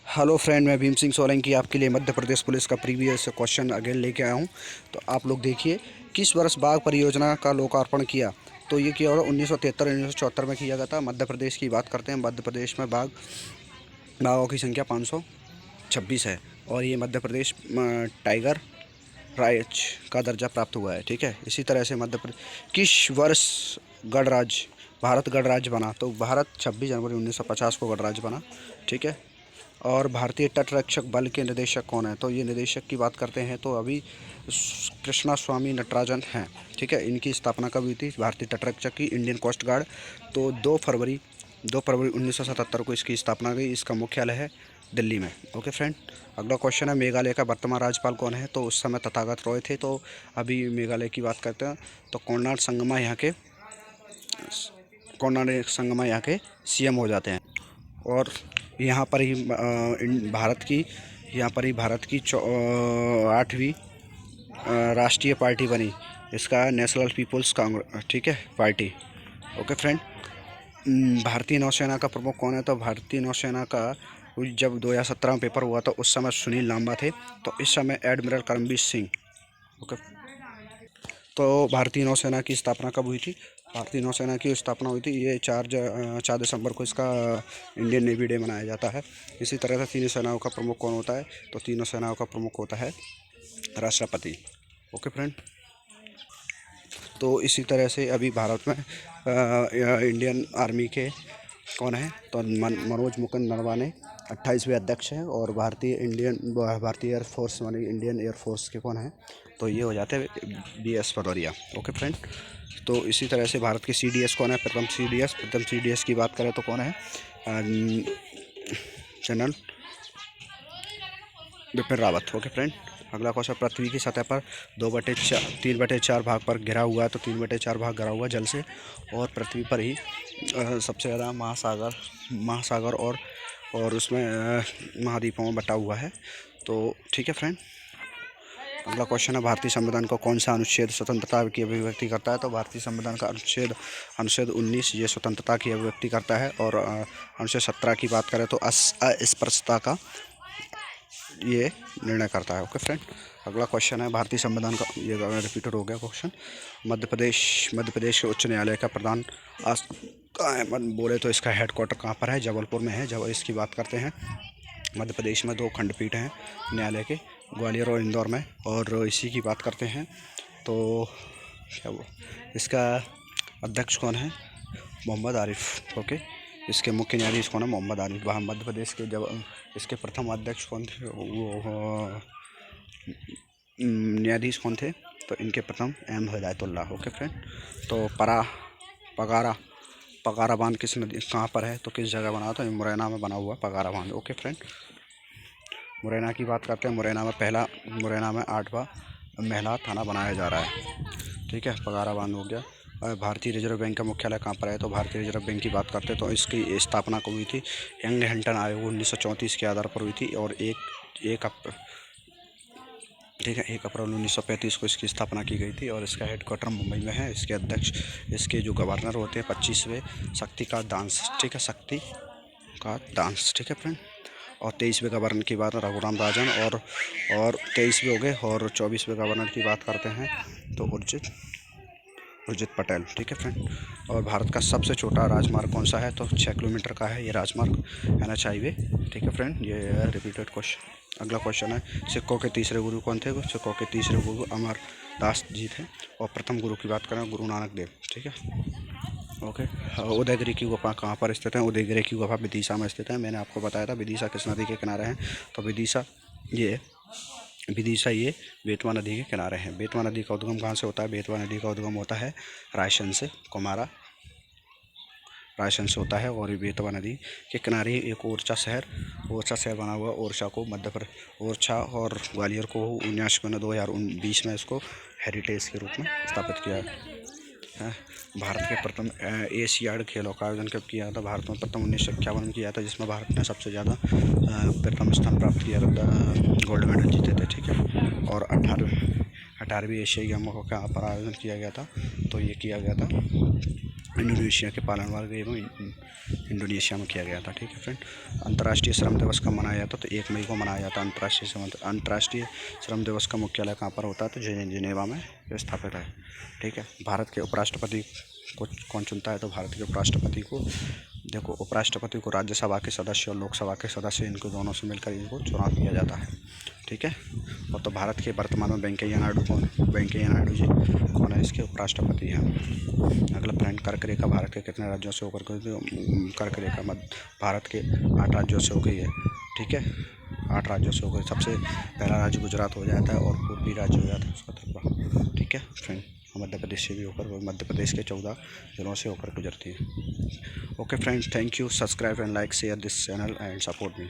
Hello friend, मैं भीम सिंह सोलंकी आपके लिए मध्य प्रदेश पुलिस का प्रीवियस क्वेश्चन अगेन लेके आया हूँ। तो आप लोग देखिए, किस वर्ष बाघ परियोजना का लोकार्पण किया? तो ये किया होगा 1973-1974 में किया गया था। मध्य प्रदेश की बात करते हैं। मध्य प्रदेश में बाघों की संख्या 526 है और ये मध्य प्रदेश टाइगर राज्य का दर्जा प्राप्त हुआ है। ठीक है, इसी तरह से मध्य प्रदेश किस वर्ष गणराज्य भारत गणराज्य बना? तो भारत 26 जनवरी 1950 को गणराज्य बना। ठीक है। और भारतीय तटरक्षक बल के निदेशक कौन है? तो ये निदेशक की बात करते हैं तो अभी कृष्णा स्वामी नटराजन हैं। ठीक है, इनकी स्थापना कब हुई थी भारतीय तटरक्षक की, इंडियन कोस्ट गार्ड? तो 2 फरवरी 1977 को इसकी स्थापना हुई। इसका मुख्यालय है दिल्ली में। ओके फ्रेंड, अगला क्वेश्चन है, मेघालय का वर्तमान राज्यपाल कौन है? तो उस समय तथागत रॉय थे। तो अभी मेघालय की बात करते हैं तो कोनराड संगमा यहाँ के सीएम हो जाते हैं। और यहाँ पर ही भारत की 8वीं राष्ट्रीय पार्टी बनी। इसका नेशनल पीपल्स कांग्रेस, ठीक है, पार्टी। ओके फ्रेंड, भारतीय नौसेना का प्रमुख कौन है? तो भारतीय नौसेना का जब 2017 में पेपर हुआ तो उस समय सुनील लांबा थे। तो इस समय एडमिरल करमबीर सिंह। ओके, तो भारतीय नौसेना की स्थापना कब हुई थी? भारतीय नौसेना की स्थापना हुई थी, ये 4 दिसंबर को इसका इंडियन नेवी डे मनाया जाता है। इसी तरह से तीनों सेनाओं का प्रमुख कौन होता है? तो तीनों सेनाओं का प्रमुख होता है राष्ट्रपति। ओके फ्रेंड, तो इसी तरह से अभी भारत में इंडियन आर्मी के कौन है? तो मनोज मुकुंद नरवाने 28वें अध्यक्ष हैं। और भारतीय एयरफोर्स मानी इंडियन एयरफोर्स के कौन है? तो ये हो जाते हैं BS भदौरिया। ओके फ्रेंड, तो इसी तरह से भारत के CDS कौन है? प्रथम CDS की बात करें तो कौन है? General Bipin Rawat. Okay friend, अगला क्वेश्चन, पृथ्वी की सतह पर 3/4 भाग पर घिरा हुआ है। तो 3/4 भाग घिरा हुआ जल से। और पृथ्वी पर ही सबसे ज़्यादा महासागर और उसमें महाद्वीपों में बटा हुआ है। तो ठीक है फ्रेंड, अगला क्वेश्चन है, भारतीय संविधान का कौन सा अनुच्छेद स्वतंत्रता की अभिव्यक्ति करता है? तो भारतीय संविधान का अनुच्छेद 19 ये स्वतंत्रता की अभिव्यक्ति करता है। और अनुच्छेद 17 की बात करें तो अस्पृश्यता का ये निर्णय करता है। ओके फ्रेंड, अगला क्वेश्चन है, भारतीय संविधान का, ये रिपीटेड हो गया क्वेश्चन, मध्य प्रदेश के उच्च न्यायालय का प्रधान बोले तो इसका हेडक्वार्टर कहाँ पर है? जबलपुर में है। जब इसकी बात करते हैं, मध्य प्रदेश में 2 खंडपीठ हैं न्यायालय के, ग्वालियर और इंदौर में। और इसी की बात करते हैं तो इसका अध्यक्ष कौन है? मोहम्मद आरिफ। ओके, इसके मुख्य न्यायाधीश कौन है? मोहम्मद आरिफ। वहाँ मध्य प्रदेश के जब इसके प्रथम अध्यक्ष कौन थे? वो न्यायाधीश कौन थे? तो इनके प्रथम M हिदायतुल्लाह। ओके फ्रेंड, तो पगारा बांध किस नदी कहाँ पर है? तो किस जगह बना? तो मुरैना में बना हुआ पगारा बांध। ओके फ्रेंड, मुरैना की बात करते हैं। मुरैना में 8वां महिला थाना बनाया जा रहा है। ठीक है, पगारा बांध हो गया। और भारतीय रिजर्व बैंक का मुख्यालय कहाँ पर है? तो भारतीय रिजर्व बैंक की बात करते हैं तो इसकी स्थापना कब हुई थी? यंग हंटन आयोग 1934 के आधार पर हुई थी। और ठीक है, 1 अप्रैल 1935 को इसकी स्थापना की गई थी। और इसका हेडक्वार्टर मुंबई में है। इसके अध्यक्ष, इसके जो गवर्नर होते हैं 25वें शक्तिकांत दास। ठीक है, शक्तिकांत दास। ठीक है फ्रेंड, और 23वें गवर्नर की बात रघुराम राजन और 23वें हो गए। और 24वें गवर्नर की बात करते हैं तो उर्जित पटेल। ठीक है फ्रेंड, और भारत का सबसे छोटा राजमार्ग कौन सा है? तो 6 किलोमीटर का है ये राजमार्ग, NH हाईवे। ठीक है फ्रेंड, ये रिपीटेड क्वेश्चन। अगला क्वेश्चन है, सिखों के तीसरे गुरु कौन थे? सिखों के तीसरे गुरु अमरदास जी थे। और प्रथम गुरु की बात करें, गुरु नानक देव। ठीक है, ओके। उदयगिरी की गुफा कहाँ पर स्थित है? उदयगिरी की गुफा विदिशा में स्थित है। मैंने आपको बताया था विदिशा किस नदी के किनारे हैं? तो विदिशा ये बेतवा नदी के किनारे हैं। बेतवा नदी का उद्गम कहाँ से होता है? बेतवा नदी का उद्गम होता है रायसेन से, कुमारा रायसेन से होता है। और ये बेतवा नदी के किनारे एक ओरछा शहर बना हुआ। ओरछा और ग्वालियर को 19/2020 में इसको हेरिटेज के रूप में स्थापित किया है। भारत के प्रथम एशियाड खेलों का आयोजन कब किया था? भारत में प्रथम 1951 में किया था, जिसमें भारत ने सबसे ज़्यादा प्रथम स्थान प्राप्त किया था, गोल्ड मेडल जीते थे। ठीक है, और 18वीं एशियाई गेमों का पर आयोजन किया गया था। तो ये किया गया था इंडोनेशिया के पालनवाल गेम इंडोनेशिया में किया गया था। ठीक है फ्रेंड। अंतर्राष्ट्रीय श्रम दिवस कब मनाया जाता है? तो 1 मई को मनाया जाता है अंतर्राष्ट्रीय श्रम दिवस का मुख्यालय कहाँ पर होता है? तो जिनेवा में स्थापित है। ठीक है। भारत के उपराष्ट्रपति को कौन चुनता है? तो भारत के उपराष्ट्रपति को, देखो, उपराष्ट्रपति को राज्यसभा के सदस्य और लोकसभा के सदस्य, इनको दोनों से मिलकर इनको चुनाव किया जाता है। ठीक है। और तो भारत के वर्तमान में वेंकैया नायडू जी कौन है? इसके उपराष्ट्रपति हैं। अगला फ्रेंड, कर्क रेखा भारत के कितने राज्यों से होकर कर्क रेखा भारत के 8 राज्यों से हो गई है। ठीक है। 8 राज्यों से होकर सबसे पहला राज्य गुजरात हो जाता है और पूर्वी राज्य हो जाता है उसका त्रिपुरा। ठीक है फ्रेंड। मध्य प्रदेश से भी होकर, मध्य प्रदेश के 14 जिलों से होकर गुजरती है। Okay friends, thank you. Subscribe and like share this channel and support me.